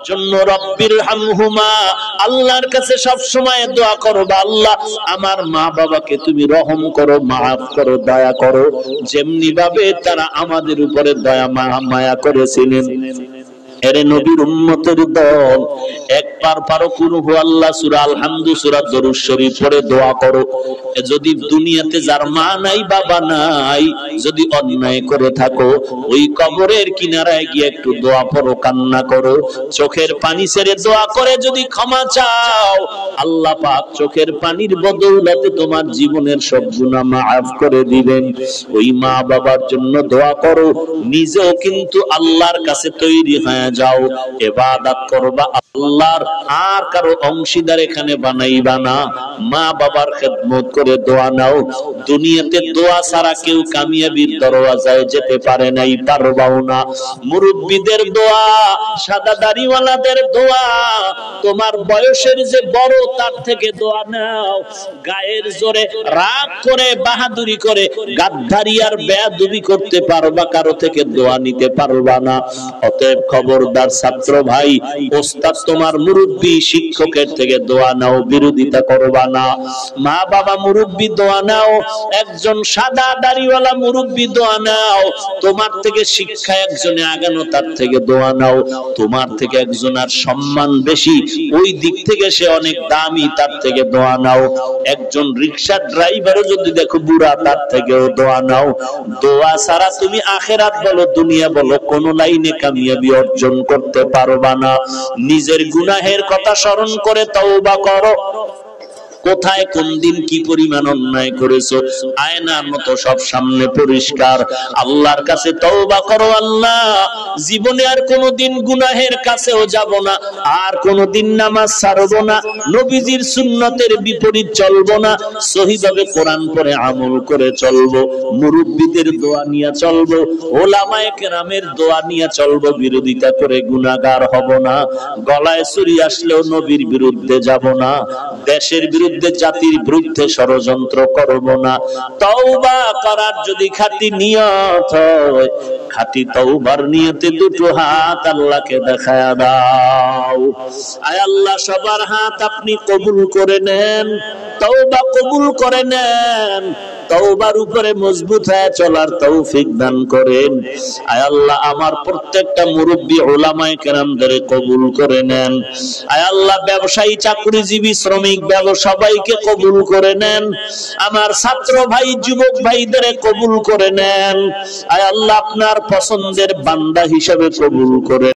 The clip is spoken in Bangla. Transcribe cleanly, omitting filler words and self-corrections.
জন্য রব্বির হামহুমা, আল্লাহর কাছে সব সময় দোয়া করবা, আল্লাহ আমার মা বাবাকে তুমি রহম করো, মাফ করো, দয়া করো, যেমনি ভাবে তারা আমাদের উপরে দয়া মায়া করেছিলেন। এরে নবীর উম্মতের দল, একবার পারো কুল হু আল্লাহ, সূরা আল-হামদ, সূরা দরুদ শরীফ পড়ে দোয়া করো। যদি দুনিয়াতে যার মা নাই বাবা নাই, যদি অন্যায় করে থাকো, ওই কবরের কিনারায় গিয়ে একটু দোয়া পড়ো, কান্না করো, চোখের পানি ছেড়ে দোয়া করে যদি ক্ষমা চাও, আল্লাহ পাক চোখের পানির বদৌলতে তোমার জীবনের সব গুনাহ মাফ করে দিবেন। ওই মা বাবার জন্য দোয়া করো, নিজেও কিন্তু আল্লাহর কাছে তৈরি হয়ে যাও, ইবাদত করবা আল্লাহর, আর কারো অংশীদার এখানে বানাইবা না। মা বাবার খেদমত করে দোয়া নাও। দুনিয়াতে দোয়া ছাড়া কেউ কামিয়াবির দরওয়াজায় যেতে পারে নাই, পারবাও না। মুরব্বিদের দোয়া, সাদা দাড়িওয়ালাদের দোয়া, তোমার বয়সের যে বড় তার থেকে দোয়া নাও। গায়ের জোরে রাগ করে বাহাদুরি করে গাদ্দারি আর বেয়াদবি করতে পারবা, কারো থেকে দোয়া নিতে পারবা না। অতএব খবরদার ছাত্র ভাই, ওস্তাদ তোমার মুরব্বি শিক্ষকের থেকে দোয়া নাও, বিরোধিতা করবা না। মা বাবা মুরব্বি দোয়া নাও, একজন সাদা দাড়িওয়ালা মুরব্বি দোয়া নাও, তোমার থেকে শিক্ষা একজনে আগানো তার থেকে দোয়া নাও। তোমার থেকে একজনের সম্মান বেশি, ওই দিক থেকে সে অনেক দামি, তার থেকে দোয়া নাও। একজন রিকশা ড্রাইভারও যদি দেখো বুড়া, তার থেকেও দোয়া নাও। দোয়া ছাড়া তুমি আখিরাত বলো দুনিয়া বলো কোন লাইনে কামিয়াবি অর্জন করতে পারবা না। নিজের গুনাহের কথা স্মরণ করে তওবা করো। কোথায় কোন দিন কি পরিমাণ অন্যায় করেছো, আয়নার মতো সব সামনে পরিষ্কার। আল্লাহর কাছে তওবা করো, আল্লাহ জীবনে আর কোনদিন গুনাহের কাছেও যাব না, আর কোনদিন নামাজ ছাড়বো না, নবীজির সুন্নতের বিপরীত চলবো না, সহিভাবে কোরআন পড়ে আমল করে চলবো, মুরব্বিদের দোয়া নিয়ে চলবো, ওলামায়ে কেরামের দোয়া নিয়ে চলবো, বিরোধিতা করে গুনাহগার হব না। গলায় ছুরি আসলেও নবীর বিরুদ্ধে যাব না, দেশের বিরুদ্ধে, জাতির বিরুদ্ধে ষড়যন্ত্র করব না। তওবা করার যদি খাঁটি নিয়ত হয়, খাঁটি তওবার নিয়তে দুটো হাত আল্লাহকে দেখায়া দাও। আয় আল্লাহ, সবার হাত আপনি কবুল করে নেন, তওবা কবুল করে নেন, তওবার উপরে মজবুত হয়ে চলার তৌফিক দান করেন। আয় আল্লাহ, আমার প্রত্যেকটা মুরব্বি উলামায়ে কেরামদের কবুল করে নেন। আয় আল্লাহ, ব্যবসায়ী, চাকরিজীবী, শ্রমিক, সবাইকে কবুল করে নেন। আমার ছাত্র ভাই, যুবক ভাইদের কবুল করে নেন। আয় আল্লাহ, আপনার পছন্দের বান্দা হিসেবে কবুল করে